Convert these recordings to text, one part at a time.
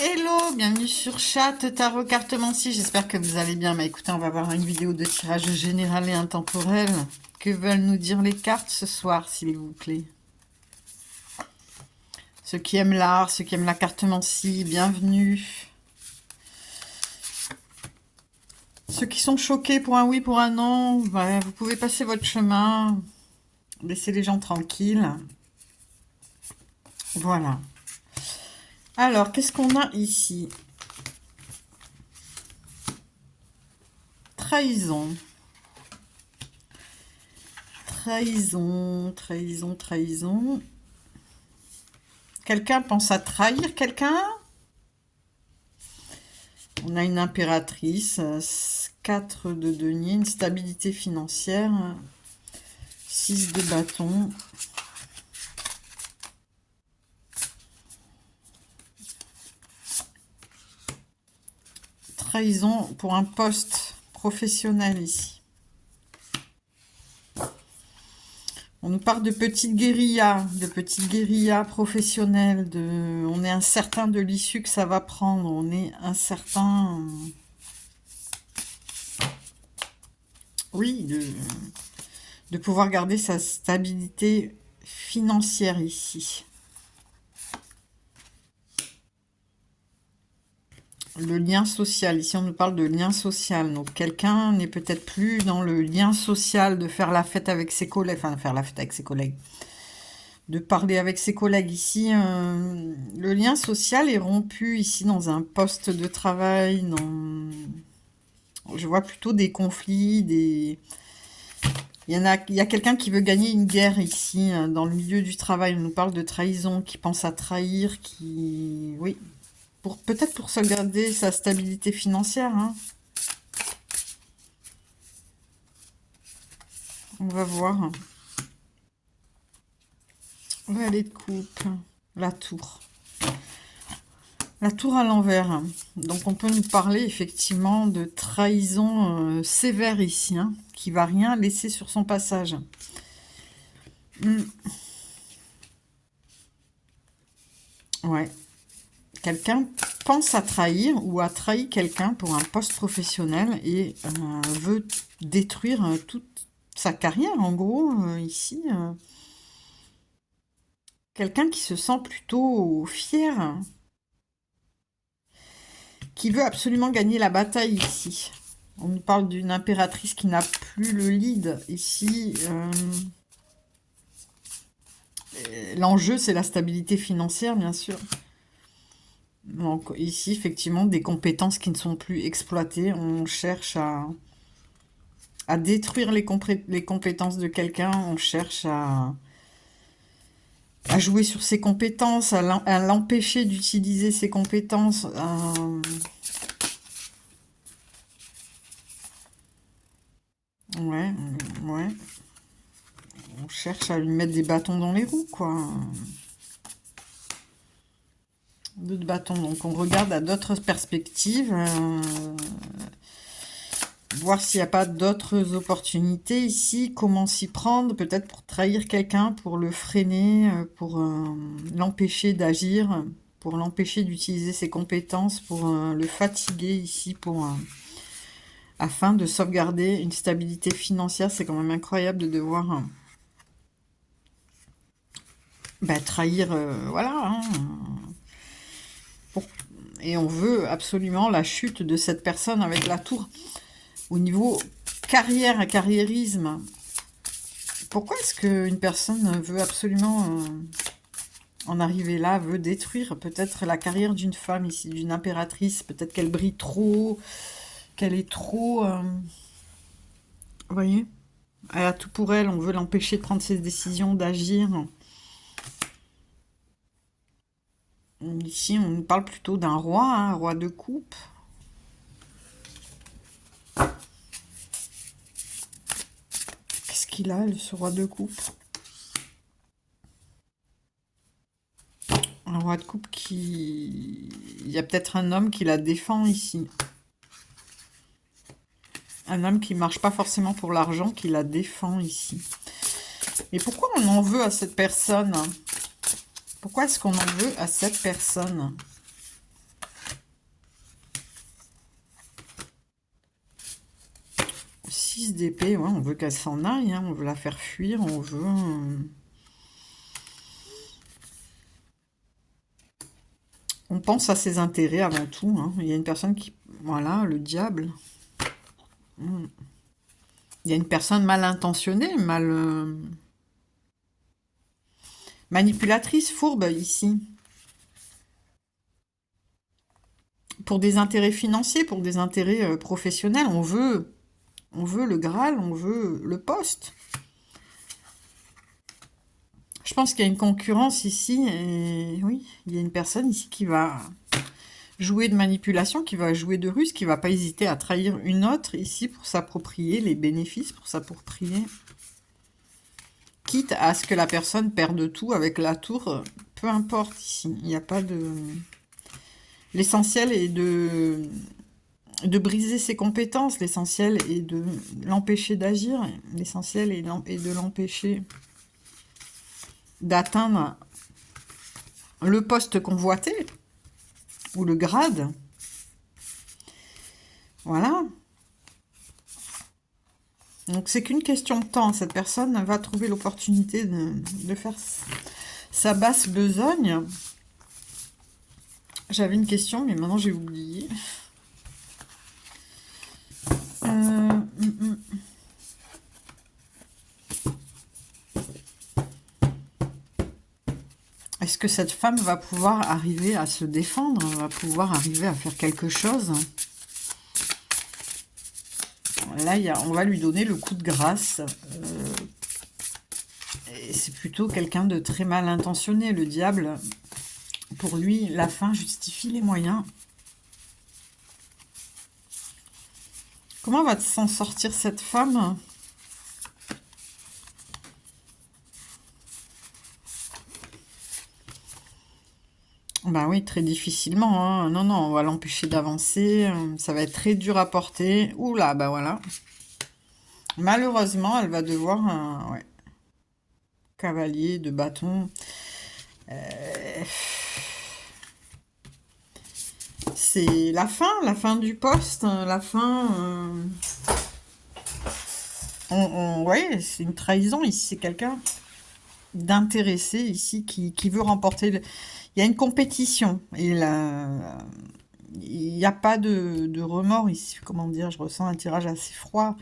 Hello, bienvenue sur Chat Tarot Cartomancie. J'espère que vous allez bien. Bah écoutez, on va voir une vidéo de tirage général et intemporel. Que veulent nous dire les cartes ce soir, s'il vous plaît? Ceux qui aiment l'art, ceux qui aiment la cartomancie, bienvenue. Ceux qui sont choqués pour un oui, pour un non, bah, vous pouvez passer votre chemin. Laissez les gens tranquilles. Voilà. Alors, qu'est-ce qu'on a ici? Trahison. Trahison, trahison, trahison. Quelqu'un pense à trahir quelqu'un? On a une impératrice, 4 de denier, une stabilité financière, 6 de bâton. Trahison pour un poste professionnel ici. On nous parle de petites guérillas professionnelles. On est incertain de l'issue que ça va prendre. On est incertain, oui, de pouvoir garder sa stabilité financière ici. Le lien social, ici on nous parle de lien social, donc quelqu'un n'est peut-être plus dans le lien social de faire la fête avec ses collègues, enfin faire la fête avec ses collègues, de parler avec ses collègues ici. Le lien social est rompu ici dans un poste de travail, je vois plutôt des conflits, il y a quelqu'un qui veut gagner une guerre ici, dans le milieu du travail. On nous parle de trahison, qui pense à trahir, oui, peut-être pour sauvegarder sa stabilité financière. Hein. On va voir. Valet de coupe. La tour. La tour à l'envers. Donc on peut nous parler effectivement de trahison sévère ici, hein, qui va rien laisser sur son passage. Ouais. Quelqu'un pense à trahir ou a trahi quelqu'un pour un poste professionnel et veut détruire toute sa carrière, en gros, ici. Quelqu'un qui se sent plutôt fier, qui veut absolument gagner la bataille ici. On nous parle d'une impératrice qui n'a plus le lead ici. L'enjeu, c'est la stabilité financière, bien sûr. Donc ici, effectivement, des compétences qui ne sont plus exploitées. On cherche à détruire les compétences de quelqu'un. On cherche à jouer sur ses compétences, à l'empêcher d'utiliser ses compétences. Ouais. On cherche à lui mettre des bâtons dans les roues, quoi. D'autres bâtons. Donc on regarde à d'autres perspectives. Voir s'il n'y a pas d'autres opportunités ici. Comment s'y prendre, peut-être pour trahir quelqu'un, pour le freiner, pour l'empêcher d'agir, pour l'empêcher d'utiliser ses compétences, pour le fatiguer ici, afin de sauvegarder une stabilité financière. C'est quand même incroyable de devoir trahir, voilà. Hein. Et on veut absolument la chute de cette personne avec la tour. Au niveau carrière et carriérisme, pourquoi est-ce qu'une personne veut absolument en arriver là, veut détruire peut-être la carrière d'une femme ici, d'une impératrice? Peut-être qu'elle brille trop, qu'elle est trop... vous voyez, elle a tout pour elle, on veut l'empêcher de prendre ses décisions, d'agir. Ici, on nous parle plutôt d'un roi, hein, un roi de coupe. Qu'est-ce qu'il a, ce roi de coupe? Un roi de coupe qui... Il y a peut-être un homme qui la défend ici. Un homme qui marche pas forcément pour l'argent, qui la défend ici. Et pourquoi on en veut à cette personne? Pourquoi est-ce qu'on en veut à cette personne? 6 d'épée, ouais, on veut qu'elle s'en aille, hein, on veut la faire fuir, on veut... On pense à ses intérêts avant tout, hein. Il y a une personne qui... Voilà, le diable. Mm. Il y a une personne mal intentionnée, mal... manipulatrice, fourbe, ici. Pour des intérêts financiers, pour des intérêts professionnels, on veut le Graal, on veut le poste. Je pense qu'il y a une concurrence ici, et oui, il y a une personne ici qui va jouer de manipulation, qui va jouer de ruse, qui va pas hésiter à trahir une autre ici pour s'approprier les bénéfices, pour s'approprier, quitte à ce que la personne perde tout avec la tour, peu importe ici, il n'y a pas de... L'essentiel est de briser ses compétences, l'essentiel est de l'empêcher d'agir, l'essentiel est de l'empêcher d'atteindre le poste convoité, ou le grade. Voilà. Donc c'est qu'une question de temps. Cette personne va trouver l'opportunité de faire sa basse besogne. J'avais une question, mais maintenant j'ai oublié. Est-ce que cette femme va pouvoir arriver à se défendre, va pouvoir arriver à faire quelque chose? Là, on va lui donner le coup de grâce. Et c'est plutôt quelqu'un de très mal intentionné, le diable. Pour lui, la fin justifie les moyens. Comment va s'en sortir cette femme ? Bah oui, très difficilement, hein. Non, non, on va l'empêcher d'avancer. Ça va être très dur à porter. Oula, bah voilà. Malheureusement, elle va devoir un ouais, cavalier de bâton. C'est la fin du poste, hein, la fin. Ouais, c'est une trahison ici. C'est quelqu'un d'intéressé ici qui veut remporter. Il y a une compétition et il n'y a pas de remords ici. Comment dire, je ressens un tirage assez froid.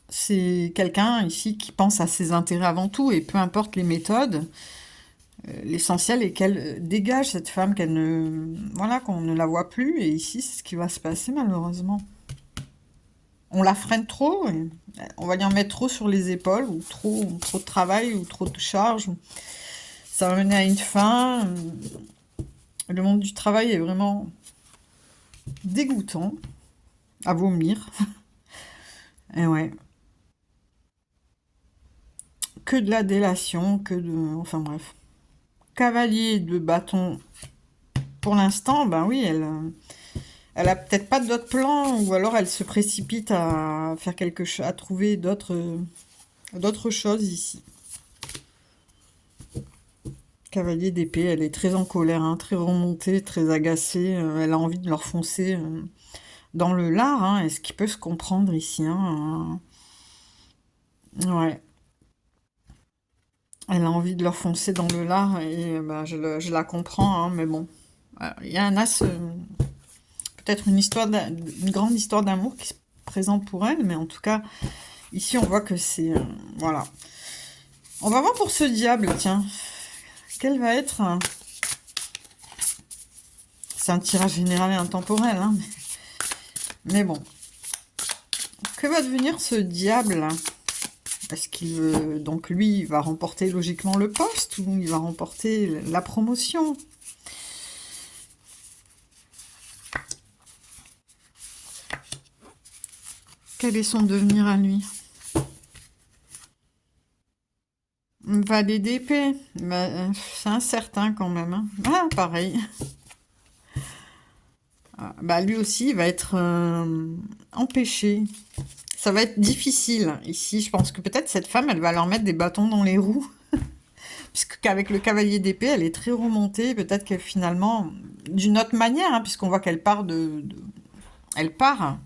C'est quelqu'un ici qui pense à ses intérêts avant tout et peu importe les méthodes. L'essentiel est qu'elle dégage cette femme, qu'elle ne, voilà, qu'on ne la voit plus. Et ici, c'est ce qui va se passer malheureusement. On la freine trop, et on va lui en mettre trop sur les épaules, ou trop de travail, ou trop de charges. Ça va mener à une fin. Le monde du travail est vraiment dégoûtant, à vomir. Et ouais. Que de la délation, que de... Enfin bref. Cavalier de bâton, pour l'instant, ben oui, elle a peut-être pas d'autres plans, ou alors elle se précipite à faire quelque chose, à trouver d'autres choses ici. Cavalier d'épée, elle est très en colère, hein, très remontée, très agacée. Elle a envie de leur foncer dans le lard, hein, est-ce qu'il peut se comprendre ici, hein, ouais. Elle a envie de leur foncer dans le lard, et bah, je la comprends, hein, mais bon. Voilà. Il y a un as, peut-être une grande histoire d'amour qui se présente pour elle, mais en tout cas, ici on voit que c'est... voilà. On va voir pour ce diable, tiens. Quel va être... C'est un tirage général et intemporel, hein, mais bon. Que va devenir ce diable là? Est-ce qu'il veut... Donc lui, il va remporter logiquement le poste, ou il va remporter la promotion? Quel est son devenir à lui? Valet d'épée. Bah, c'est incertain quand même, hein. Ah, pareil. Ah, bah, lui aussi, il va être empêché. Ça va être difficile. Ici, je pense que peut-être cette femme, elle va leur mettre des bâtons dans les roues. Puisqu'avec le cavalier d'épée, elle est très remontée. Peut-être qu'elle finalement, d'une autre manière, hein, puisqu'on voit qu'elle part elle part.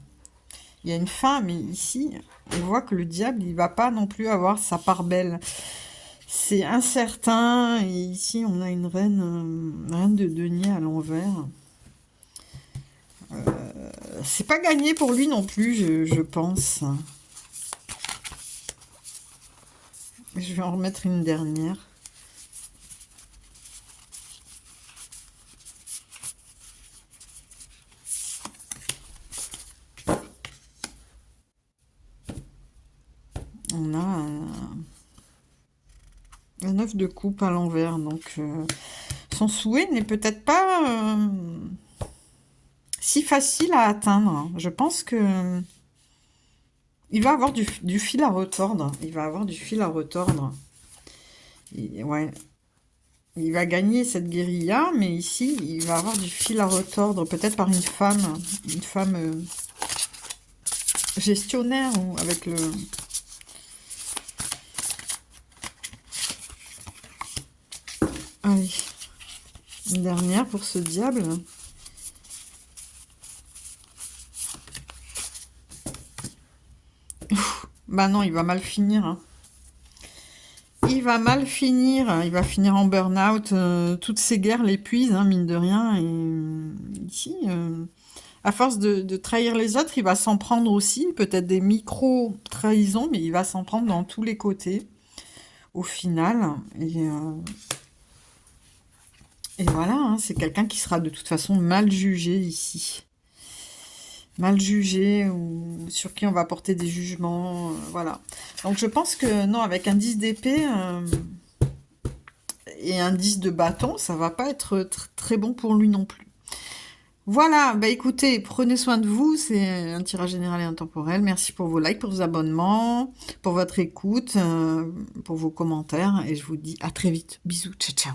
Il y a une fin, mais ici, on voit que le diable, il va pas non plus avoir sa part belle. C'est incertain, et ici, on a une reine de denier à l'envers. C'est pas gagné pour lui non plus, je pense. Je vais en remettre une dernière. On a un 9 de coupe à l'envers, donc son souhait n'est peut-être pas si facile à atteindre. Je pense que il va avoir du fil à retordre. Il va avoir du fil à retordre. Ouais, il va gagner cette guérilla, mais ici, il va avoir du fil à retordre, peut-être par une femme gestionnaire ou avec le... Allez, une dernière pour ce diable. Bah non, il va mal finir. Hein. Il va mal finir. Il va finir en burn-out. Toutes ces guerres l'épuisent, hein, mine de rien. Et ici, à force de trahir les autres, il va s'en prendre aussi. Peut-être des micro-trahisons, mais il va s'en prendre dans tous les côtés, au final. Et voilà, hein, c'est quelqu'un qui sera de toute façon mal jugé ici. Mal jugé ou sur qui on va porter des jugements, voilà. Donc je pense que non, avec un 10 d'épée et un 10 de bâton, ça va pas être très bon pour lui non plus. Voilà, bah écoutez, prenez soin de vous, c'est un tirage général et intemporel. Merci pour vos likes, pour vos abonnements, pour votre écoute, pour vos commentaires, et je vous dis à très vite. Bisous, ciao ciao.